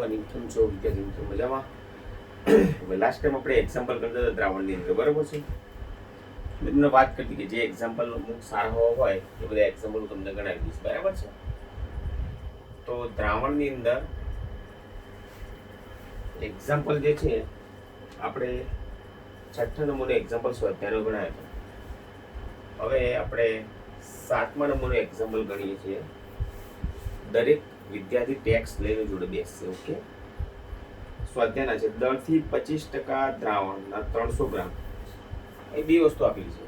અને કેમ છો વિદ્યાર્થી મિત્રો? મજામાં? લાસ્ટ ટાઈમ આપણે એક્ઝામ્પલ કરતા હતા દ્રાવણની અંદર, બરાબર છે? મેં વાત કરતી કે જે એક્ઝામ્પલ અમુક સારા હોવા હોય એ બધા એક્ઝામ્પલ હું તમને ગણાવી દઈશ, બરાબર છે? તો દ્રાવણની અંદર એક્ઝામ્પલ જે છે આપણે છઠ્ઠા નંબરનું એક્ઝામ્પલ સ્વાધ્યાયનો ગણાવ્યો હતો. હવે આપણે 7મા નંબરનું એક્ઝામ્પલ ગણીએ છીએ. દરેક વિદ્યાર્થી ટેક્સ લઈને જોડે બેસશે. ઓકે, સ્વાધ્યાયના છે 10 થી 25% દ્રાવણના 300 ગ્રામ. એ બે વસ્તુ આપેલી છે.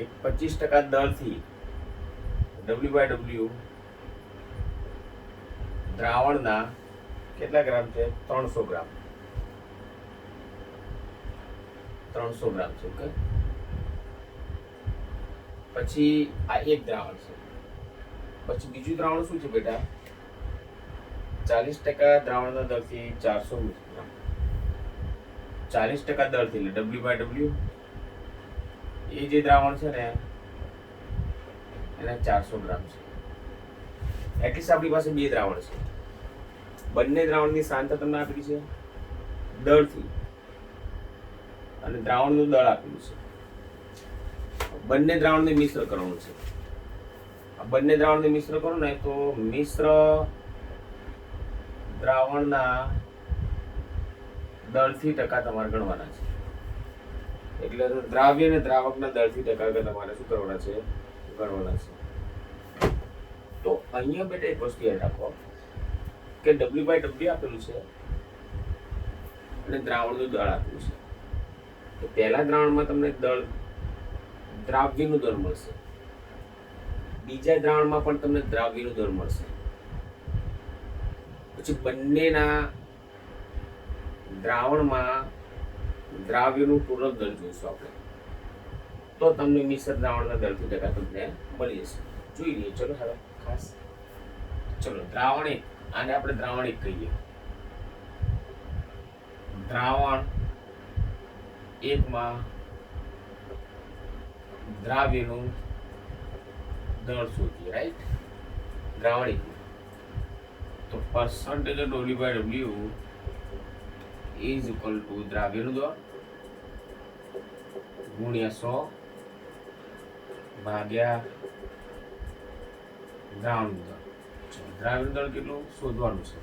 એક 25% દરથી W/W દ્રાવણના કેટલા ગ્રામ છે? 300 ગ્રામ. 300 ગ્રામ છે. ઓકે, પછી આ એક દ્રાવણ છે. પછી બીજું દ્રાવણ શું છે બેટા? 40% દ્રાવણના દરથી 400 ગ્રામ. 40% દરથી એટલે W/W એ જે દ્રાવણ છે ને એના 400 ગ્રામ છે. એટલીસ્ટ આપણી પાસે બે દ્રાવણ છે. બંને દ્રાવણની સાંદ્રતા તમને આપેલી છે દળથી, અને દ્રાવણનું દળ આપેલું છે. બંને દ્રાવણને મિશ્ર કરવાનું છે. આ બંને દ્રાવણને મિશ્ર કરો ને તો મિશ્ર દ્રાવણના દળથી ટકા તમારે ગણવાના છે. એટલે દ્રાવ્ય અને દ્રાવકના દળથી ટકા તમારે શું કરવાના છે? ગણવાના છે. તો અહીંયા બેટા એક વસ્તુ યાદ રાખો કે W/W આપેલું છે અને દ્રાવણનું દળ આપેલું છે. તો પહેલા દ્રાવણમાં તમને દળ દ્રાવ્યનું દળ મળશે, બીજા દ્રાવણમાં પણ તમને દ્રાવ્યનું દળ મળશે. પછી બંનેના દ્રાવણમાં દ્રાવ્યનું પૂરક દળ જોઈશું આપણે, તો તમને મિશ્ર દ્રાવણના દળથી ટકા તમને મળી જશે. જોઈ લઈએ. ચલો હવે ખાસ ચલો દ્રાવણ એક, આને આપણે દ્રાવણ એક કહીએ. દ્રાવણ એકમાં દ્રાવ્યનું દળ શોધીએ, રાઈટ? દ્રાવણ એક તો percentage of W/W is equal to દ્રાવ્યનું દળ ગુણ્યા 100 ભાગ્યા દ્રાવણનું દળ. દ્રાવ્યનું દળ કેટલું શોધવાનું છે?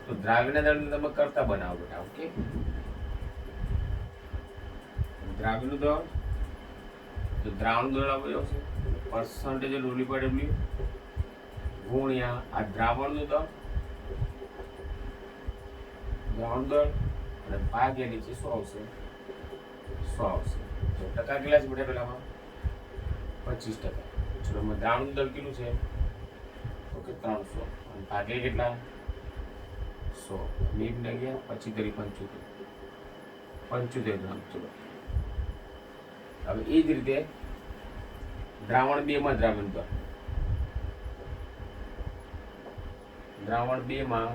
તો દ્રાવ્યના દળને તમે કરતા બનાવો બેટા. ઓકે, દ્રાવ્યનું દળ તો દ્રાવણ દળ આવ્યો છે percentage of W/W ગુણ્યા આ દ્રાવણનું દળ, દ્રાવણ દળ અને ભાગ્યા નીચે 100 આવશે. 100 આવશે. તો ટકા કેટલા છે બેટા? પેલામાં 25%. ચલો, એમાં દ્રાવણનું દળ કેટલું છે? ઓકે, 300 અને ભાગ્યા કેટલા? 100. નીટ ને ગયા પછી તરી 75 ગ્રામ. ચલો, હવે એ જ રીતે દ્રાવણ 2 માં દ્રાવ્યનું દળ, દ્રાવણ 2 માં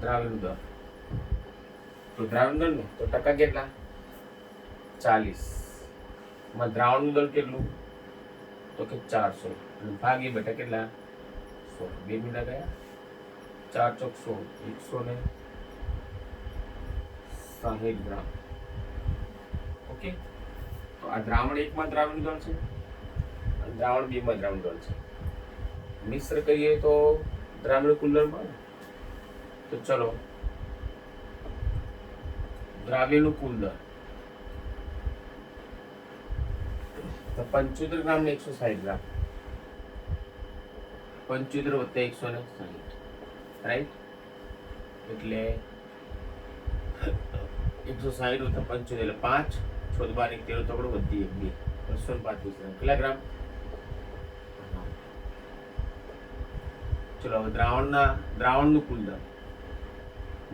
દ્રાવ્યનું દળ. તો દ્રાવ્યનું દળ ને તો ટકા કેટલા? 40 માં દ્રાવણનું દળ કેટલું? તો કે 400 અને ભાગ્ય બેટા કેટલા? 100. 2 મીંડા ગયા, 4 ચોક 100, 160 ગ્રામ. ઓકે, તો આ દ્રાવણ 1 માં દ્રાવ્યનું દળ છે અને દ્રાવણ 2 માં દ્રાવ્યનું દળ છે. મિશ્ર કરીએ તો દ્રાવ્યનું કુલ દળ મળે. તો ચલો, દ્રાવ્યનું કુલ દળ તો 75 ગ્રામ ને 160 ગ્રામ. 75 વત્તા 160, રાઈટ? એટલે 160 વત્તા 75 એટલે 5, 6 12 13 તગડો વધી 1 2 235 ગ્રામ. કેટલા ગ્રામ? ચલો, હવે દ્રાવણનું કુલ દળ,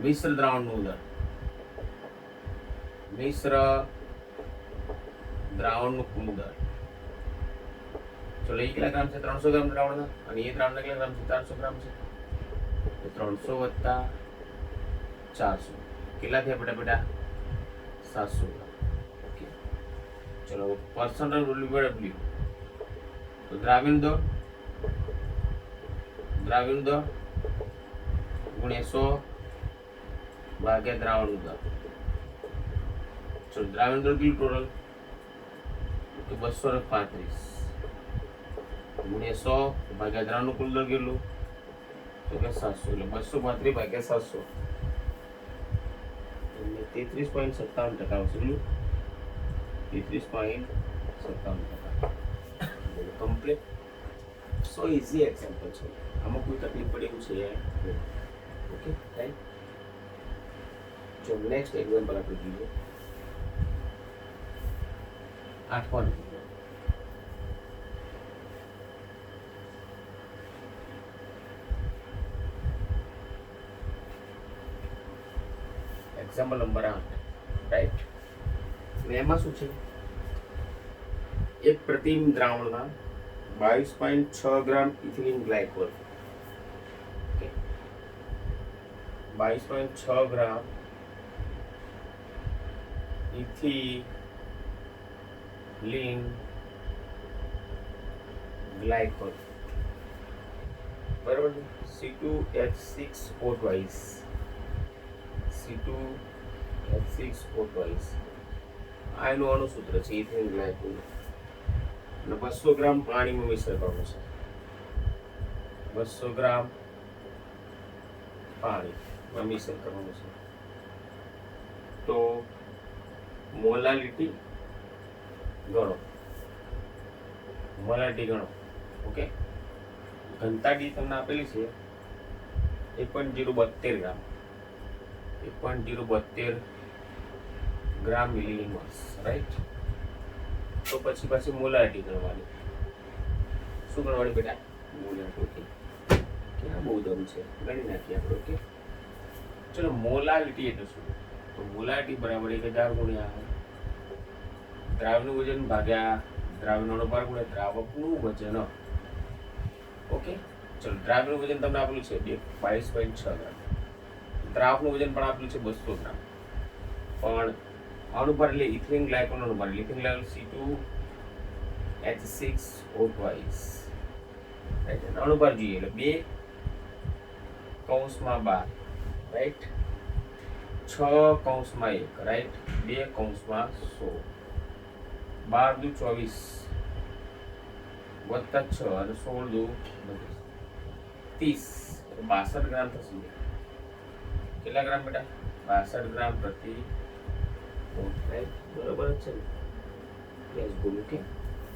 મિશ્ર દ્રાવણનું દળ, મિશ્ર દ્રાવણનું કુલ દળ. ચલો, એ કેટલા ગ્રામ છે? 300 ગ્રામ દ્રાવણના, અને એ દ્રાવણના કેટલા ગ્રામ છે? 400 ગ્રામ છે. તો 300 વત્તા 400 કેટલા થયા બેટા? 700 ગ્રામ. ઓકે, ચલો, percentage of W/W તો દ્રાવ્યનું દળ દ્રાવ્યનું દળ ગુણ્યા 100 ભાગ્યા દ્રાવણનું દળ. ચલો દ્રાવ્યનું દળ કેટલું ટોટલ? તો 235 ગુણ્યા 100 ભાગ્યા દ્રાવણનું કુલ દળ કેટલું? તો કે 700. એટલે 235 ભાગ્યા 700 એટલે 33.57% આવશે. કેટલું? 33.57%. કમ્પ્લીટ. સો ઇઝી એક્ઝામ્પલ છે. આમાં કોઈ તકલીફ પડે એવું છે? Okay right. જો નેક્સ્ટ એક્ઝામ્પલ આપણે જોઈએ. 8 એક્ઝામ્પલ નંબર 8 રાઈટ. એમાં શું છે? એક પ્રતિ દ્રાવણમાં 22.6 ગ્રામ ઇથિલિન ગ્લાયકોલ, 22.6 ગ્રામ ઇથિલિન ગ્લાયકોલ બરાબર છે. C2H6O2 C2H6O2 આ એનું અણુસૂત્ર છે ઇથિલિન ગ્લાયકોલ. અને 200 ગ્રામ પાણીમાં મિશ્ર કરવાનું છે. 200 ગ્રામ પાણીમાં મિશ્ર કરવાનું છે. તો મોલાલિટી ગણો. ઓકે. ઘનતા ડી તમને આપેલી છે 1.072 ગ્રામ. 1.072 ગ્રામ મિલીલીટર્સ રાઈટ. તો પછી પાછી મોલારિટી ગણવાની. શું ગણવાની બેટા? મોલારિટી. ઓકે. ક્યાં બહુ દમ છે, ગણી નાખીએ આપણે. ઓકે ચલો મોલારિટી એટલે શું? તો મોલારિટી બરાબર 1000 ગુણ્યા દ્રાવકનું વજન ભાગ્યા દ્રાવકનો અનુભાર ગુણ્યા દ્રાવકનું વજન. ઓકે ચલો દ્રાવકનું વજન તમને આપેલું છે 22.6 ગ્રામ. દ્રાવકનું વજન પણ આપેલું છે 200 ગ્રામ. પણ અનુભાર એટલે ઇથિલિન ગ્લાયકોલનો અનુભાર. Ethylene glycol C2H6O2 right. અનુભાર જોઈએ એટલે 2 કૌંસમાં 12 રાઈટ, 6 કૌંસમાં 1 રાઈટ, 2 કૌંસમાં 100, 12 દુ 24 વત્તા 6 અને 16 દુ 30 62 ગ્રામ થશે. કેટલા ગ્રામ બેટા? 62 ગ્રામ પ્રતિ રાઈટ. બરોબર જ છે ને? Yes good. ઓકે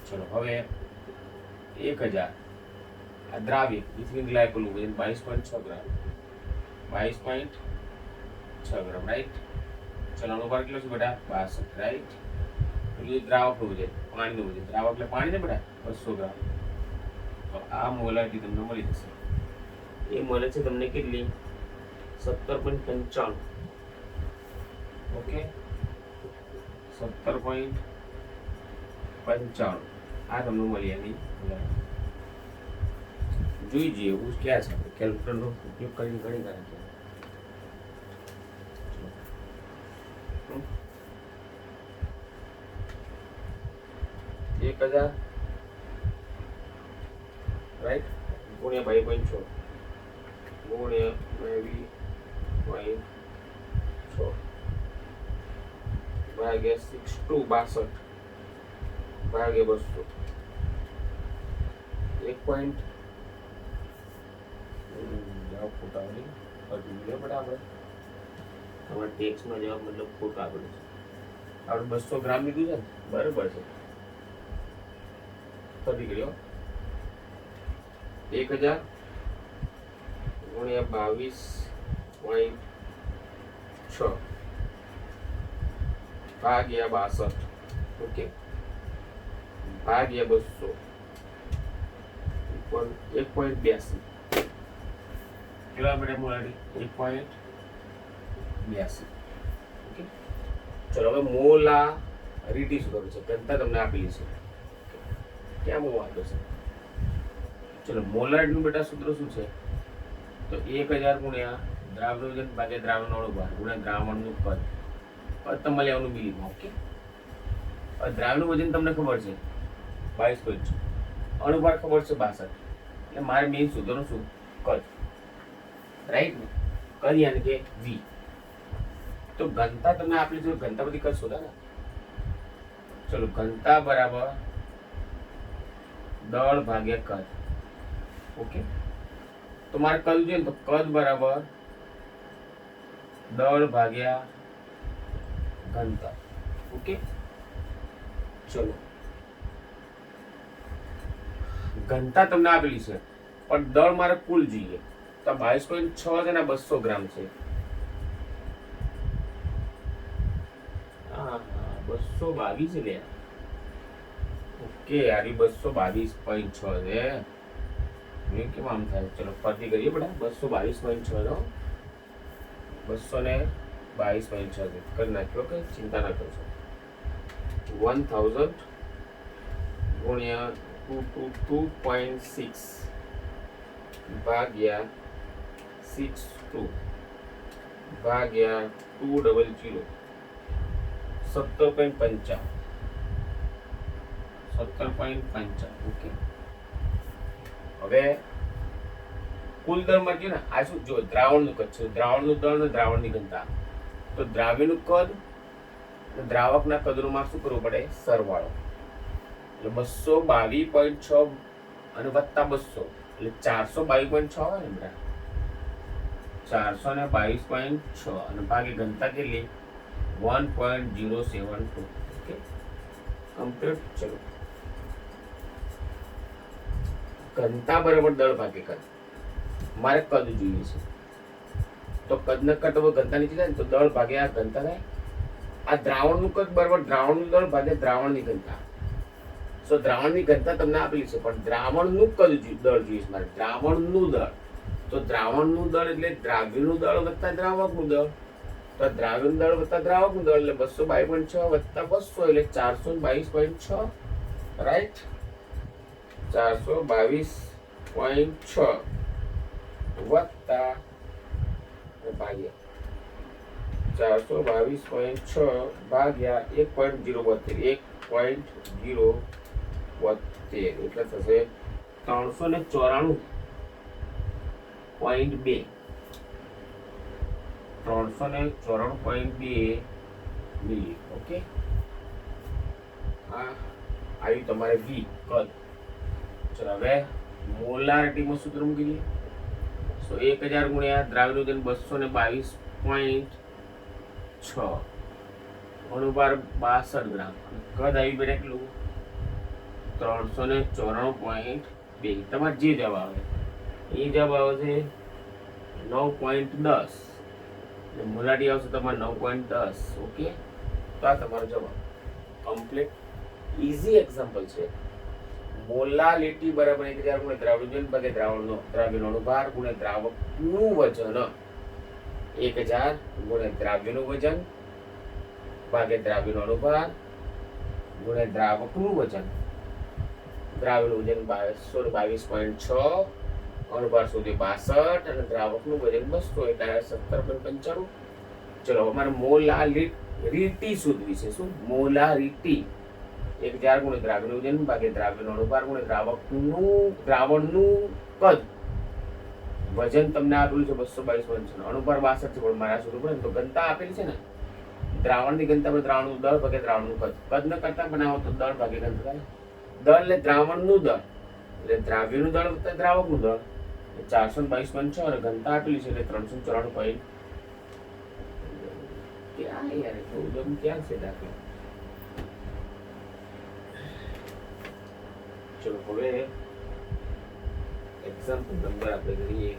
ચલો હવે 1000 આ દ્રાવ્ય ઇથિલિન ગ્લાયકોલનું વજન 22.6 ગ્રામ. 22.6 ગ્રામ રાઈટ. ચલો અનુભાર કેટલો છે બેટા? 62 રાઈટ. દ્રાવકનું વજન પાણીનું વજન. દ્રાવક એટલે પાણી ને બેટા 200 ગ્રામ. તો આ મોલારિટી તમને મળી જશે. એ મળે છે તમને કેટલી? 17.95. ઓકે 17.95 આ તમને મળી. એની જોઈ જઈએ એવું ક્યાં છે. કેલ્ક્યુલેટરનો ઉપયોગ કરીને ગણી નાખીએ. 1000 રાઈટ ગુણ્યા 2.6 ગુણ્યા 2.6 ભાગ્યા 62 ભાગ્યા 200 1. જવાબ ખોટા આવે આપણે તમારા ટેક્સમાં જવાબ મતલબ ખોટા આપેલું છે. આપણે 200 ગ્રામ લીધું છે ને બરાબર છે. ફરી ગયો 1000 ગુણ્યા 22.6 ભાગ્યા 62 ઓકે ભાગ્યા 200 1.82 કેટલા મળે મોલારિટી? 1.82 ઓકે ચલો હવે મોલારિટી શું કરવું છે? ઘનતા તમને આપેલી છે. ક્યાં બહુ વાંધો છે? ચલો મોલારિટીનું બેટા સૂત્ર શું છે? તો 1000 ગુણ્યા દ્રાવકનું વજન ભાગ્યા દ્રાવકનો અણુભાર ગુણ્યા દ્રાવણનું કદ. કદ તમારે લેવાનું મિલીમાં. ઓકે દ્રાવકનું વજન તમને ખબર છે 22.6, અણુભાર ખબર છે 62. એટલે મારે મેઇન શોધવાનું શું? कद, राइट ने कद यानी के v। तो घनता तमने आपली जो घनता बधी कद शोधा ने, चलो घनता बराबर दળ ભાગ્યા કદ। ओके, तो मारे कद જોઈએ તો કદ બરાબર દળ ભાગ્યા ઘનતા। ओके, चलो घनता તમને આપેલી છે પણ દળ મારે કુલ જોઈએ તો 22.6 છે ને 200 ગ્રામ છે। હા 222 લે। ओके, यार 222.6 છે। મેં કેમ આમ થાય, ચલો ફરીથી કરીએ બેટા। 222.6 નો 222.6 કરી નાખ્યો કે ચિંતા ના કરશો। 1000 ગુણ્યા 222.6 ભાગ્યા 62 ભાગ્યા 200 17.5 17.5। ओके, હવે કુલ દળ માં ગયો ને આ શું જો દ્રાવણનું કદ છે, દ્રાવણનું દળ ને દ્રાવણની ઘનતા। તો દ્રાવ્યનું કદ દ્રાવકના કદનો માં શું કરવું પડે સરવાળો। એટલે 222.6 અને વત્તા 200 એટલે 422.6 હોય ને બેટા, 422.6 અને ભાગે ઘનતા કેટલી 1.072। Okay complete. ચલો ઘનતા બરાબર દળ ભાગે કદ, મારે કદ જોઈએ છે તો કદને કરતા ઘનતા નીચે જાય ને તો દળ ભાગે આ ઘનતા થાય। આ દ્રાવણનું કદ બરાબર દ્રાવણનું દળ ભાગે દ્રાવણની ઘનતા। સો દ્રાવણની ઘનતા તમને આપેલી છે પણ દ્રાવણનું કદ દળ જોઈએ છે મારે, દ્રાવણનું દળ। તો દ્રાવણનું દળ એટલે દ્રાવ્યનું દળ વત્તા દ્રાવકનું દળ। તો દ્રાવ્યનું દળ વત્તા દ્રાવકનું દળ એટલે 222.6 વત્તા 200 એટલે 422.6, રાઈટ। 422.6 વત્તા ભાગ્યા 422.6 ભાગ્યા 1.072 એટલે થશે 394.2 394.2 મિલી। ઓકે, આ આવ્યું તમારે v કદ। ચલો હવે મોલારિટીમાં સૂત્ર મૂકી દઈએ। સો 1000 ગુણ્યા દ્રાવ્યનું વજન 222.6 અણુભાર 62 ગ્રામ, કદ આવી બેટા કેટલું 394.2। તમારે જે જવાબ આવે એ જવાબ આવે છે 9.10 અને મોલારિટી આવશે તમારે 9.10। ઓકે, તો આ તમારો જવાબ કમ્પ્લીટ। ઈઝી એક્ઝામ્પલ છે। મોલાલિટી બરાબર 1000 ગુણ્યા દ્રાવ્યનું ભાગે દ્રાવણનો દ્રાવ્યનો અણુભાર ગુણ્યા દ્રાવકનું વજન। 1000 ગુણ્યા દ્રાવ્યનું વજન ભાગે દ્રાવ્યનો અણુભાર ગુણ્યા દ્રાવકનું વજન। દ્રાવ્યનું વજન 222.6, અણુભાર સુધી 62 અને દ્રાવકનું વજન 200 એટલે 17.95। ચલો અમારે મોલારિટી શોધવી છે। શું મોલારિટી? 1000 ગુણ્યા દ્રાવ્યનું વજન ભાગે દ્રાવ્યનો અણુભાર ગુણ્યા દ્રાવણનું કદ। વજન તમને આપેલું છે 222.6, અણુભાર 62 છે પણ મારા શોધવું પડે તો ઘનતા આપેલી છે ને, દ્રાવણની ઘનતા પર દ્રાવણનું દળ ભાગે દ્રાવણનું કદ। કદને કરતા બનાવો તો દળ ભાગે ઘનતા થાય। દળ એટલે દ્રાવણનું દળ એટલે દ્રાવ્યનું દળ વત્તા દ્રાવકનું દળ 422.6 અને ઘનતા આપેલી છે એટલે 394. ક્યાં યાર થોડું ક્યાં છે દાખલો? ચલો હવે એક્ઝામ્પલ નંબર આપણે કરીએ।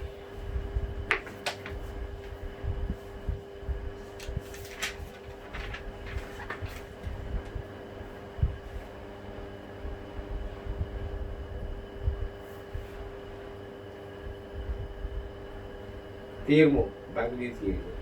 તેરમો ભાગની થિયરી।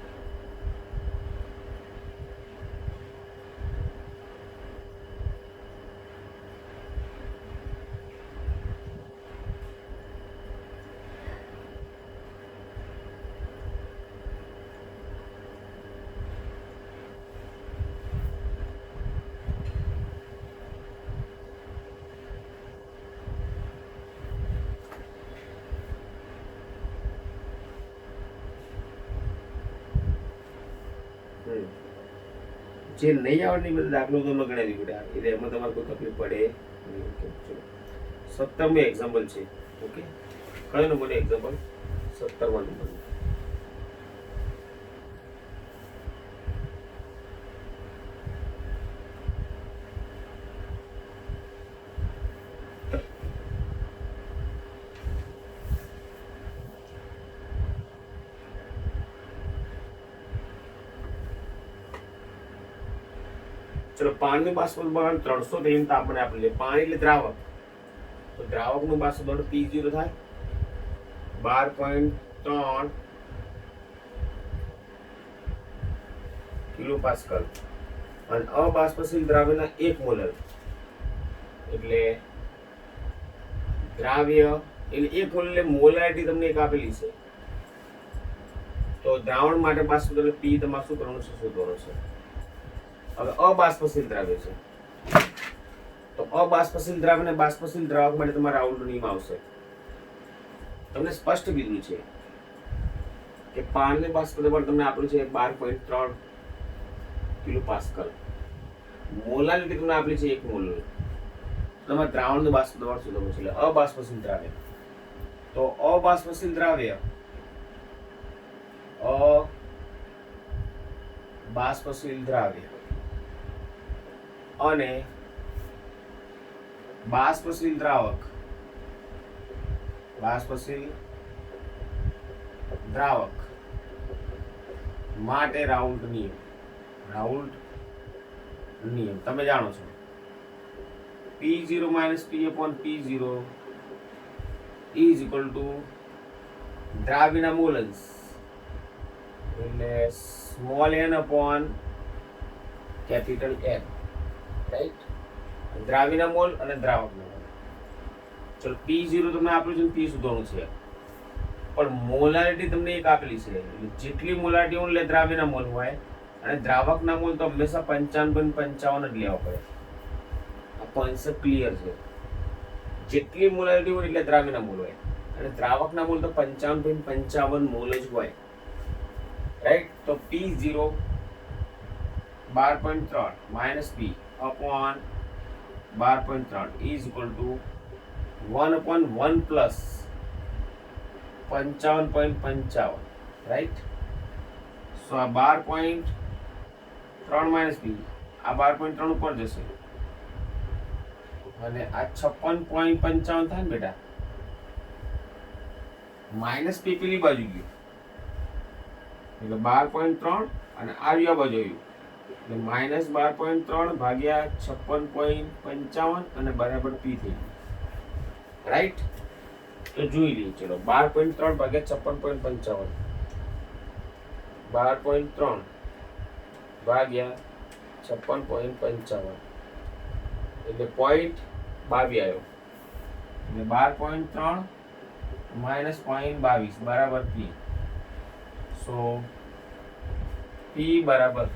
જે નહીં આવડે એ બધા દાખલો તમે ગણાવી પડે એટલે એમાં તમારે કોઈ તકલીફ પડે નહીં. ચલો 17મું એક્ઝામ્પલ છે. ઓકે, કયો નંબર એક્ઝામ્પલ? 17મા નંબર. ચલો પાણીનું બાષ્પીભવન 300 તાપમાને આપણે પાણી એટલે દ્રાવક, તો દ્રાવકનું બાષ્પીભવન P0 થાય 12.3 કિલોપાસ્કલ અને અબાષ્પશીલ દ્રાવ્યના 1 મોલર એટલે દ્રાવ્ય એટલે 1 મોલ એટલે મોલારિટી તમને એક આપેલી છે. તો દ્રાવણ માટે બાષ્પીભવન P તમારે શું કરવાનું છે? શોધવાનું છે. હવે અબાષ્પશીલ દ્રાવ્ય છે, તો અબાષ્પશીલ દ્રાવ્ય અને બાષ્પશીલ દ્રાવક માટે તમારે રાઉલ્ટનો નિયમ આવશે. તમને સ્પષ્ટ કીધું છે કે પાણીનું બાષ્પીભવન તમને આપ્યું છે 12.3 કિલોપાસ્કલ, મોલારિટી તમને આપેલી છે 1 મોલ. તમારે દ્રાવણનું બાષ્પીભવન શોધવાનું છે એટલે અબાષ્પશીલ દ્રાવ્ય. તો અબાષ્પશીલ દ્રાવ્ય અબાષ્પશીલ દ્રાવ્ય અને બાષ્પશીલ દ્રાવક, બાષ્પશીલ દ્રાવક માટે રાઉલ્ટ નિયમ. રાઉલ્ટ નિયમ તમે જાણો છો, P0 - P/P0 is equal to દ્રાવ્યના મોલ અંશ એટલે small n upon capital N, right? દ્રાવ્યના મોલ અને દ્રાવકના મોલ. ચલો P0 તમને આપેલું છે, P શોધવાનું છે, પણ મોલારિટી તમને એક આપેલી છે એટલે જેટલી મોલારિટી હોય એટલે દ્રાવ્યના મોલ હોય અને દ્રાવકના મોલ તો હંમેશા 55.55 જ લેવા પડે. આ કોન્સેપ્ટ ક્લિયર છે. જેટલી મોલારિટી હોય એટલે દ્રાવ્યના મોલ હોય અને દ્રાવકના મોલ તો 55.55 મોલ જ હોય, રાઈટ? તો P0 12.3 minus P upon 12.3 is equal to 1/1 plus 55.55, right? So આ 12.3 માઇનસ P આ 12.3 ઉપર જશે અને આ 56.55 થાય ને બેટા, માઇનસ P પેલી બાજુ ગયું એટલે 12.3 અને આ બાજુ આવ્યું એટલે માઇનસ 12.3 ભાગ્યા 56.55 અને બરાબર P થઈ ગયું, રાઈટ? તો જોઈ લઈએ. ચલો 12.3 ભાગ્યા 56.55, 12.3 ભાગ્યા 56.55 એટલે 0.22 આવ્યો એટલે 12.3 માઇનસ 0.22 બરાબર P. સો P બરાબર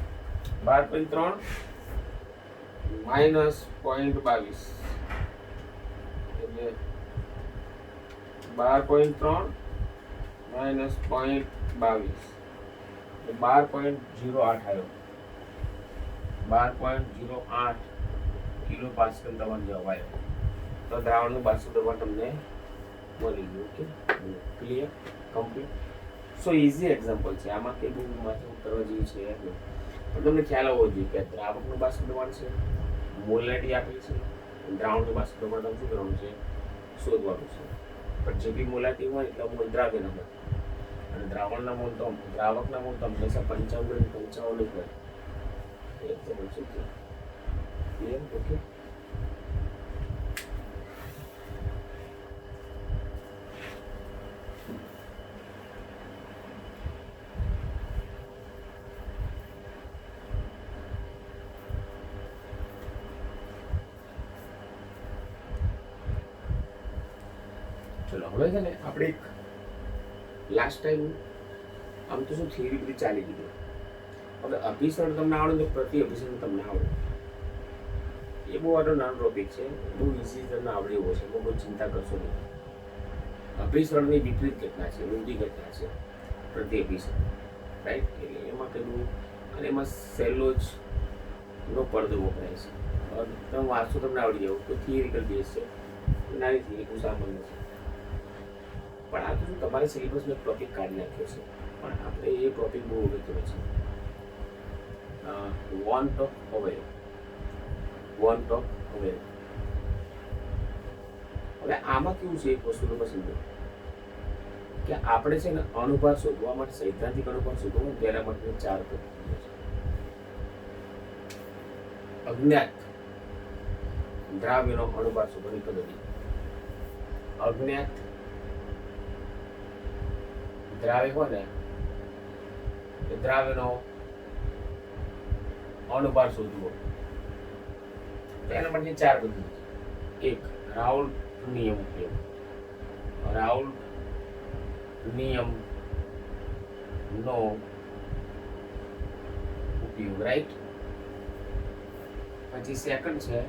12.3 માઇનસ 0.22 એટલે 12.3 માઇનસ 0.22 એટલે 12.08 આવ્યો. 12.08 કિલો પાસ્કલ તમારો જવાબ આવ્યો. તો દ્રાવણનું બાષ્પીભવન તમને મળી ગયું. Okay, clear, complete. સો ઇઝી એક્ઝામ્પલ છે, આમાં કંઈ બહુ માથું કરવા જેવું છે નહીં, પણ તમને ખ્યાલ આવવો જોઈએ કે દ્રાવકનું બાષ્પીભવન છે, મોલારિટી આપેલી છે, દ્રાવણનું બાષ્પીભવન તમે શું કરવાનું છે? શોધવાનું છે. પણ જેટલી મોલારિટી હોય એટલા મોલ દ્રાવ્યના મોલ અને દ્રાવણના મોલ તો દ્રાવકના મોલ તો હંમેશા 55.55 જ હોય. એક્ઝામ્પલ છે ક્લિયર? ઓકે. ચલો હવે છે ને આપણે એક લાસ્ટ ટાઈમ આમ તો શું થિયરી બધી ચાલી ગઈ, હવે અભિસરણ તમને આવડે તો પ્રતિ અભિસરણ તમને આવડે. એ બહુ આટલો નાનો ટોપિક છે, બહુ ઇઝી તમને આવડે એવો છે, બહુ ચિંતા કરશો નહીં. અભિસરણની વિપરીત ઘટના છે, ઊંધી ઘટના છે પ્રતિ અભિસરણ, રાઈટ? એટલે એમાં પેલું અને એમાં સેલોજ નો પડદો વપરાય છે. તમે વાંચો તમને આવડી જાવ તો થિયરિકલ બેઝ છે, નાની થિયરી સામાન્ય છે. પણ આ તો શું તમારે સિલેબસમાં એક ટોપિક કાઢી નાખ્યો છે, પણ આપણે એ ટોપિક બહુ અગત્યનો છે. Want of aware. હવે આમાં કેવું છે, એક વસ્તુ તમે સમજો કે આપણે છે ને અણુભાર શોધવા માટે, સૈદ્ધાંતિક અણુભાર શોધવા માટે તેના માટે 4 પદ્ધતિઓ છે. અજ્ઞાત દ્રાવ્યનો અણુભાર શોધવાની પદ્ધતિ, અજ્ઞાત દ્રાવ્ય હોય ને એ દ્રાવ્યનો અણુભાર શોધવો, તો એના માટે 4 પદ્ધતિ છે. એક, રાઉલ્ટ નિયમ ઉપયોગ. રાઉલ્ટ નિયમ નો ઉપયોગ, રાઈટ. પછી સેકન્ડ છે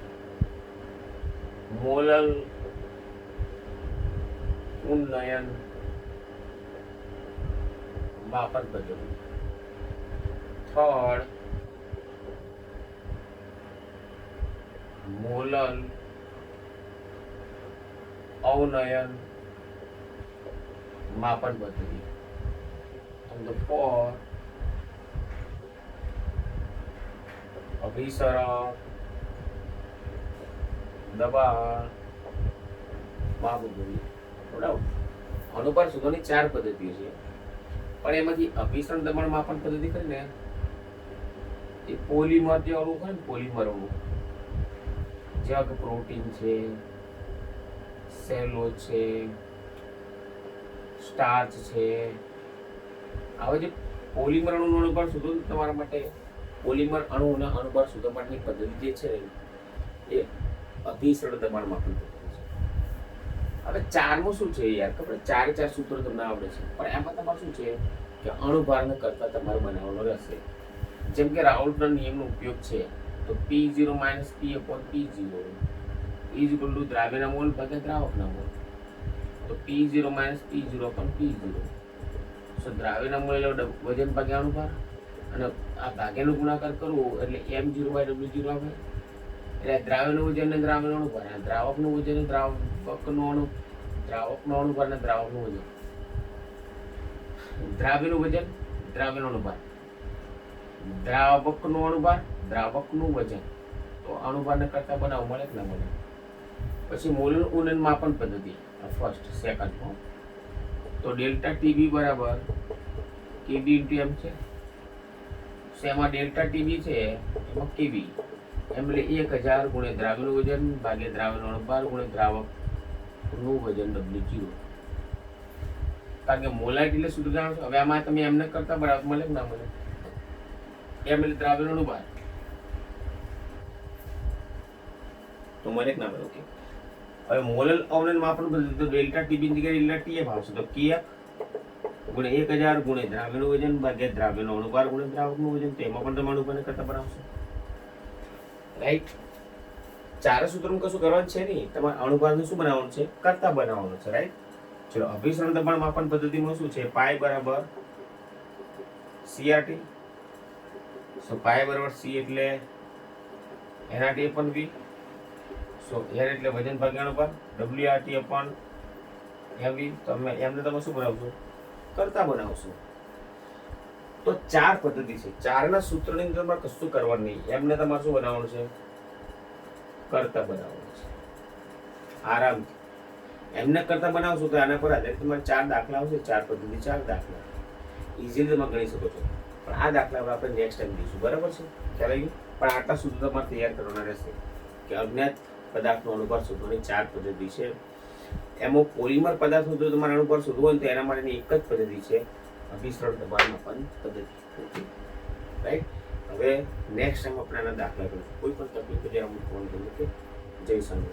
મોલલ ઉન્નયન માપન પદ્ધતિ. થર્ડ, મોલલ અવનયન માપન પદ્ધતિ. and the fourth, અભિસરણ દબાણ માપન પદ્ધતિ. બરાબર. અનુપાર શોધવાની 4 પદ્ધતિઓ છે, પણ એમાંથી અભિસરણ દબાણ માપન પદ્ધતિ કરીને એ પોલિમર જે અણુ હોય ને, પોલિમર અણુ જેવા કે પ્રોટીન છે, સેલો છે, સ્ટાર્ચ છે, હવે જે પોલિમર અણુનો અનુભાર શોધો તમારા માટે, પોલિમર અણુના અનુભાર શોધવા માટેની પદ્ધતિ જે છે એ અભિસરણ દબાણ માપન પદ્ધતિ છે. હવે 4મું શું છે યાર, ખબર 4 સૂત્રો તમને આવડે છે, પણ એમાં તમારે શું છે કે અણુભારને કરતા તમારે બનાવવાનો રહેશે. જેમ કે રાઉલ્ટના નિયમનો ઉપયોગ છે, તો P0 - P/P0 is equal to દ્રાવ્યના મોલ ભાગ્યા દ્રાવકના મોલ. તો P0 - P0/P0. સો દ્રાવ્યના મોલ એટલે વજન ભાગ્યા અણુભાર, અને આ ભાગ્યાનો ગુણાકાર કરવો એટલે M0/W0 આવે. એટલે દ્રાવ્યનું વજન ને દ્રાવ્યનો અણુભાર, દ્રાવકનું વજન ને દ્રાવકનો અણુભાર ને દ્રાવકનું વજન. દ્રાવ્યનું વજન, દ્રાવ્યનો અણુભાર, દ્રાવકનો અણુભાર, દ્રાવકનું વજન. તો અણુભારને કરતા બનાવ મળે કે ના મળે. પછી મોલર ઉન્નયન માપન પદ્ધતિ, ફર્સ્ટ સેકન્ડ. તો ડેલ્ટા ટીબી બરાબર કેબી ઇન્ટુ એમ છે. એમાં ડેલ્ટા ટીબી છે એમાં કેબી એમ એટલે 1000 ગુણ્યા દ્રાવ્યનું વજન ભાગ્યા દ્રાવ્યનો અણુભાર ગુણ્યા દ્રાવકનું વજન W0. કારણ કે મોલાઇટ એટલે શુદ્ધ જાણો છો. હવે આમાં તમે એમને કરતા બરાબર મળે કે ના મળે. એમ એટલે દ્રાવ્યનો અણુભાર તો મળે કે ના મળે. ઓકે. હવે મોલર અવનયન માપન પદ્ધતિ, તો ડેલ્ટા ટીબી ની જગ્યાએ ડેલ્ટા ટીએફ આવશે. તો KF ગુણ્યા 1000 ગુણ્યા દ્રાવ્યનું વજન ભાગ્યા દ્રાવ્યનો અણુભાર ગુણ્યા દ્રાવકનું વજન. તો એમાં પણ તમે અણુભારને કરતા બનાવશો, રાઈટ. 4 સૂત્રોમાં કશું કરવાનું છે નહીં, તમારે અણુભારનું શું બનાવવાનું છે, કરતા બનાવવાનું છે, રાઈટ. ચલો, અભિસરણ દબાણ માપન પદ્ધતિમાં શું છે, પાઈ બરાબર CRT. સો પાઈ બરાબર C એટલે NRT upon V. સો R એટલે વજન ભાગ્યા અણુભાર, WRT upon MV. તો એમને તમે શું બનાવશો, કરતા બનાવશો. તો 4 પદ્ધતિ છે, 4ના સૂત્રની અંદર તમારે કશું કરવાનું નહીં, એમને તમારે શું બનાવવાનું છે, કરતા બનાવવાનું છે. આરામથી એમને કરતા બનાવશો તો આના પર આધારિત તમારે 4 દાખલા આવશે. 4 પદ્ધતિ, 4 દાખલા ઇઝીલી તમે ગણી શકો છો. પણ આ દાખલા આપણે નેક્સ્ટ ટાઈમ જોઈશું, બરાબર છે, ખ્યાલ આવી ગયો. પણ આટલા સૂત્રો તમારે તૈયાર કરવાના રહેશે કે અજ્ઞાત પદાર્થનો અણુભાર શોધવાની 4 પદ્ધતિ છે. એમાં પોલિમર પદાર્થનો જો તમારે અણુભાર શોધવો હોય તો એના માટેની એક જ પદ્ધતિ છે, અભિસરણ દબાણ માપન પદ્ધતિ, રાઈટ. હવે નેક્સ્ટ ટાઈમ આપણે આના દાખલા કરીશું. કોઈ પણ તકલીફ હોય ત્યારે અમને ફોન કરો. જય સંઘ.